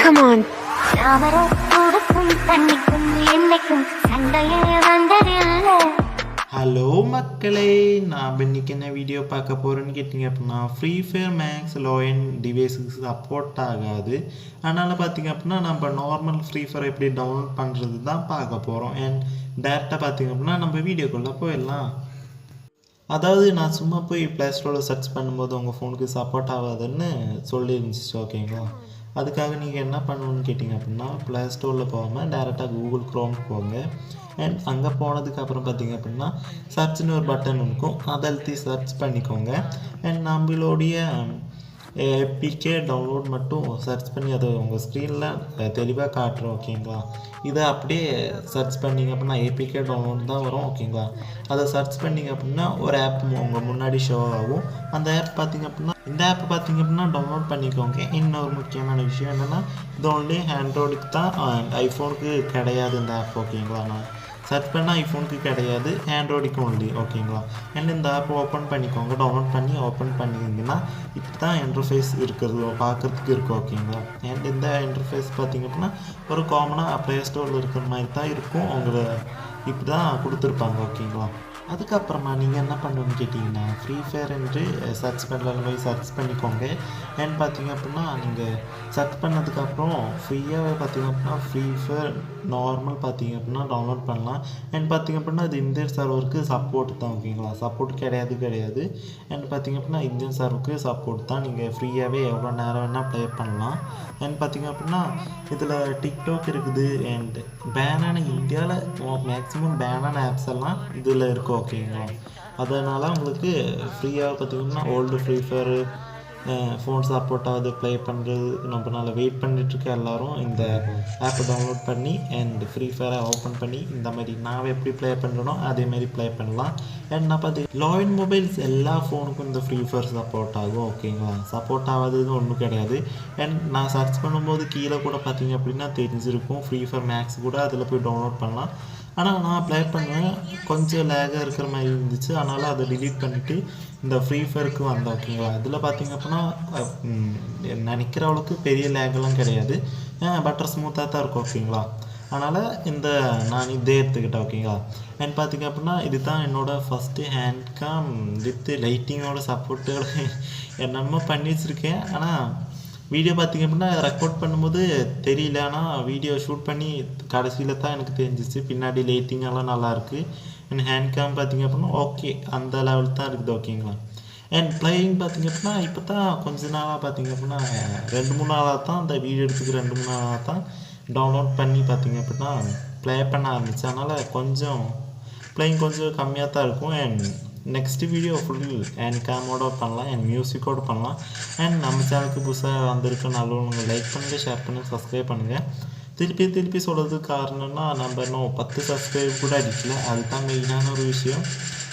Come on. Hello மக்களே, நான் இன்னைக்கு என்ன வீடியோ பார்க்க போகிறேன்னு கேட்டிங்க அப்படின்னா, Free Fire Max low end டிவைஸுக்கு சப்போர்ட் ஆகாது. அதனால் பார்த்திங்க அப்படின்னா நம்ம நார்மல் ஃப்ரீ ஃபயர் எப்படி டவுன்லோட் பண்ணுறது தான் பார்க்க போகிறோம். அண்ட் டேரெக்டாக பார்த்திங்க அப்படின்னா நம்ம வீடியோக்குள்ளே போயிடலாம். அதாவது நான் சும்மா போய் ப்ளே ஸ்டோரில் சர்ச் பண்ணும்போது உங்கள் ஃபோனுக்கு சப்போர்ட் ஆகாதுன்னு சொல்லியிருந்துச்சு. ஓகேங்களா, அதுக்காக நீங்கள் என்ன பண்ணணும்னு கேட்டிங்க அப்படின்னா, ப்ளே ஸ்டோரில் போகாமல் டேரெக்டாக கூகுள் க்ரோம்க்கு போங்க. அண்ட் அங்கே போனதுக்கப்புறம் பார்த்திங்க அப்படின்னா சர்ச்னு ஒரு பட்டன் இருக்கும், அதை அழுத்தி சர்ச் பண்ணிக்கோங்க. அண்ட் நம்மளுடைய ஏபிகே டவுன்லோட் மட்டும் சர்ச் பண்ணி அதை உங்கள் ஸ்க்ரீனில் தெளிவாக காட்டுறோம். ஓகேங்களா, இதை அப்படியே சர்ச் பண்ணிங்க அப்படின்னா ஏபிகே டவுன்லோட் தான் வரும். ஓகேங்களா, அதை சர்ச் பண்ணிங்க அப்படின்னா ஒரு ஆப் உங்கள் முன்னாடி ஷோ ஆகும். அந்த ஆப் பார்த்திங்க அப்படின்னா இந்த ஆப் பார்த்திங்க அப்படின்னா டவுன்லோட் பண்ணிக்கோங்க. இன்னொரு முக்கியமான விஷயம் என்னென்னா, இது ஒன்லி ஆண்ட்ராய்டுக்கு தான், ஐஃபோனுக்கு கிடையாது இந்த ஆப். ஓகேங்களா, நான் சர்ச் பண்ணால் ஐஃபோனுக்கு கிடையாது, ஆண்ட்ராய்டுக்கு ஒன்லி. ஓகேங்களா, அண்ட் இந்த ஆப் ஓப்பன் பண்ணிக்கோங்க. டவுன்லோட் பண்ணி ஓப்பன் பண்ணிங்கன்னா இப்படி தான் இன்டர்ஃபேஸ் இருக்கிறது பார்க்குறதுக்கு இருக்கும். ஓகேங்களா, அண்ட் இந்த இன்டர்ஃபேஸ் பார்த்திங்க அப்படின்னா ஒரு காமனாக ப்ளே ஸ்டோரில் இருக்கிற மாதிரி தான் இருக்கும். அவங்கள இப்படி தான் கொடுத்துருப்பாங்க. ஓகேங்களா, அதுக்கப்புறமா நீங்கள் என்ன பண்ணணும்னு கேட்டிங்கன்னா, ஃப்ரீ ஃபயர் என்று சர்ச் பண்ணல போய் சர்ச் பண்ணிக்கோங்க. அண்ட் பார்த்திங்க அப்படின்னா நீங்கள் சர்ச் பண்ணதுக்கப்புறம் ஃப்ரீயாகவே பார்த்திங்க அப்படின்னா ஃப்ரீ ஃபயர் நார்மல் பார்த்திங்க அப்படின்னா டவுன்லோட் பண்ணலாம். அண்ட் பார்த்திங்க அப்படின்னா இது இந்தியன் சர்வருக்கு சப்போர்ட் தான். ஓகேங்களா, சப்போர்ட் கிடையாது. அண்ட் பார்த்திங்க அப்படின்னா இந்தியன் சர்வருக்கு சப்போர்ட் தான். நீங்கள் ஃப்ரீயாகவே எவ்வளோ நேரம் வேணால் ப்ளே பண்ணலாம். அண்ட் பார்த்திங்க அப்படின்னா இதில் டிக்டாக் இருக்குது. அண்ட் பேனான இந்தியாவில் மேக்ஸிமம் பேனான ஆப்ஸ் எல்லாம் இதில் இருக்கும். ஓகேங்களா, அதனால் உங்களுக்கு ஃப்ரீயாக பார்த்திங்கன்னா old free fire phone support ஆகுது ப்ளே பண்ணுறது ரொம்ப நாள் வெயிட் பண்ணிகிட்ருக்க எல்லோரும் இந்த ஆப்பை டவுன்லோட் பண்ணி அண்ட் ஃப்ரீ ஃபயரை ஓப்பன் பண்ணி இந்த மாதிரி நான் எப்படி ப்ளே பண்ணுறனோ அதேமாரி ப்ளே பண்ணலாம். அண்ட் நான் லோ எண்ட் மொபைல்ஸ் எல்லா ஃபோனுக்கும் இந்த ஃப்ரீ ஃபயர் சப்போர்ட் ஆகும். ஓகேங்களா, சப்போர்ட் ஆகாததுன்னு ஒன்றும் கிடையாது. அண்ட் நான் சர்ச் பண்ணும்போது கீழே கூட பார்த்திங்க அப்படின்னா தெரிஞ்சிருக்கும், ஃப்ரீ ஃபயர் மேக்ஸ் கூட அதில் போய் டவுன்லோட் பண்ணலாம். ஆனால் நான் ப்ளே பண்ணுவேன், கொஞ்சம் லேகாக இருக்கிற மாதிரி இருந்துச்சு. அதனால் அதை டிலீட் பண்ணிவிட்டு இந்த ஃப்ரீ ஃபயருக்கு வந்தேன். ஓகேங்களா, இதில் பார்த்திங்க அப்படின்னா நினைக்கிற அளவுக்கு பெரிய லேகெல்லாம் கிடையாது, பட்டர் ஸ்மூத்தாக தான் இருக்கும். ஓகேங்களா, அதனால் நான் இதே எடுத்துக்கிட்டேன். ஓகேங்களா, அண்ட் பார்த்திங்க அப்படின்னா இது தான் என்னோடய ஃபஸ்ட்டு ஹேண்ட் கேம் வித் லைட்டிங்கோட சப்போர்ட்டோட என்னென்னமோ பண்ணி வச்சுருக்கேன். ஆனால் வீடியோ பார்த்திங்க அப்படின்னா ரெக்கார்ட் பண்ணும்போது தெரியல, ஆனால் வீடியோ ஷூட் பண்ணி கடைசியில் தான் எனக்கு தெரிஞ்சிச்சு பின்னாடி லைட்டிங்கெல்லாம் நல்லாயிருக்கு. அண்ட் ஹேண்ட் கேம் பார்த்திங்க அப்படின்னா ஓகே அந்த லெவல் தான் இருக்குது. ஓகேங்களா, அண்ட் ப்ளேயிங் பார்த்திங்க அப்படின்னா இப்போ தான் கொஞ்ச நாளாக பார்த்திங்க அப்படின்னா 2-3 நாளாக தான் இந்த வீடியோ எடுத்துக்கு 2-3 நாளாக தான் டவுன்லோட் பண்ணி பார்த்திங்க அப்படின்னா ப்ளே பண்ண ஆரம்பிச்சு. அதனால் கொஞ்சம் ப்ளேயிங் கொஞ்சம் கம்மியாக தான் இருக்கும். And next video full and கேமோட பண்ணலாம், அண்ட் மியூசிக்கோடு பண்ணலாம். அண்ட் நம்ம சேனலுக்கு புதுசாக வந்திருக்க நல்லவங்க லைக் பண்ணுங்கள், ஷேர் பண்ணுங்கள், சப்ஸ்கிரைப் பண்ணுங்கள். திருப்பி சொல்கிறதுக்கு காரணம்னா நம்ம இன்னும் 10 சப்ஸ்கிரைப் கூட அடிக்கல, அதுதான் மெயினான ஒரு விஷயம்.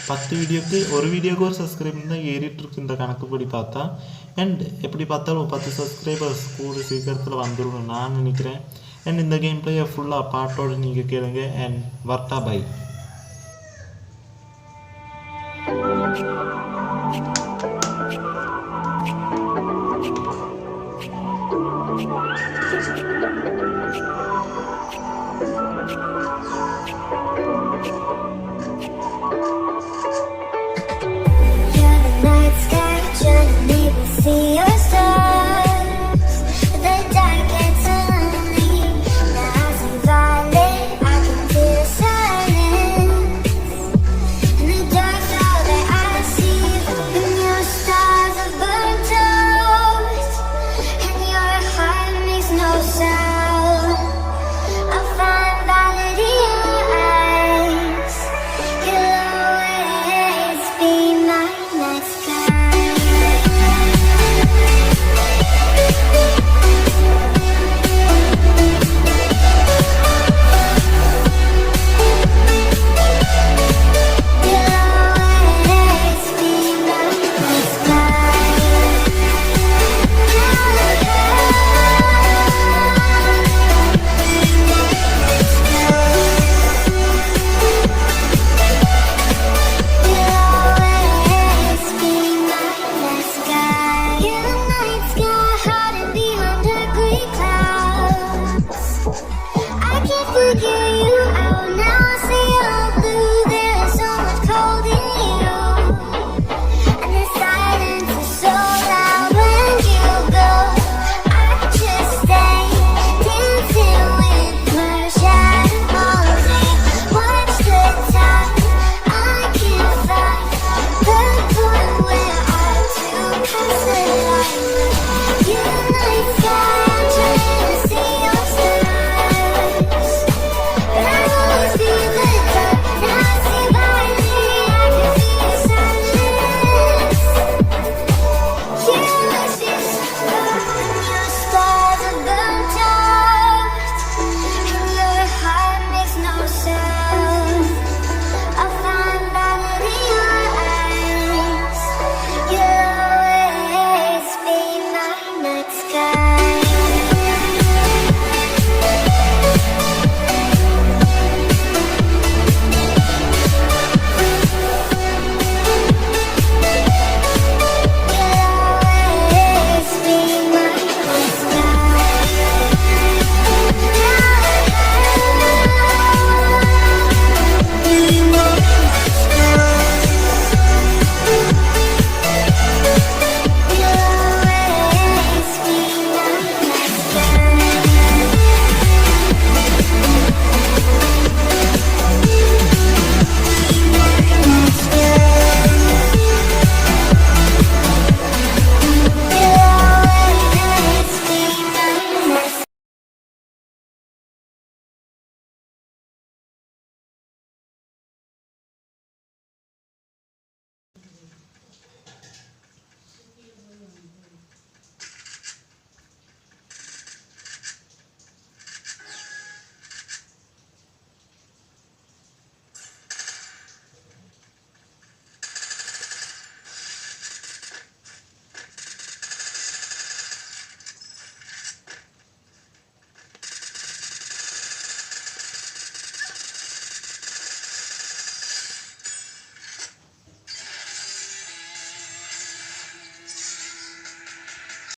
10 வீடியோக்கு ஒரு வீடியோக்கு ஒரு சப்ஸ்கிரைப் தான் ஏறிட்டுருக்கு இந்த கணக்குப்படி பார்த்தா. அண்ட் எப்படி பார்த்தாலும் 10 சப்ஸ்கிரைபர்ஸ் கூட சீக்கிரத்தில் வந்துடும் நான் நினைக்கிறேன். அண்ட் இந்த கேம் பிளேயை ஃபுல்லாக பாட்டோடு நீங்கள் கேளுங்க. அண்ட் வர்த்தா bye. Silent, I can feel silence. sky.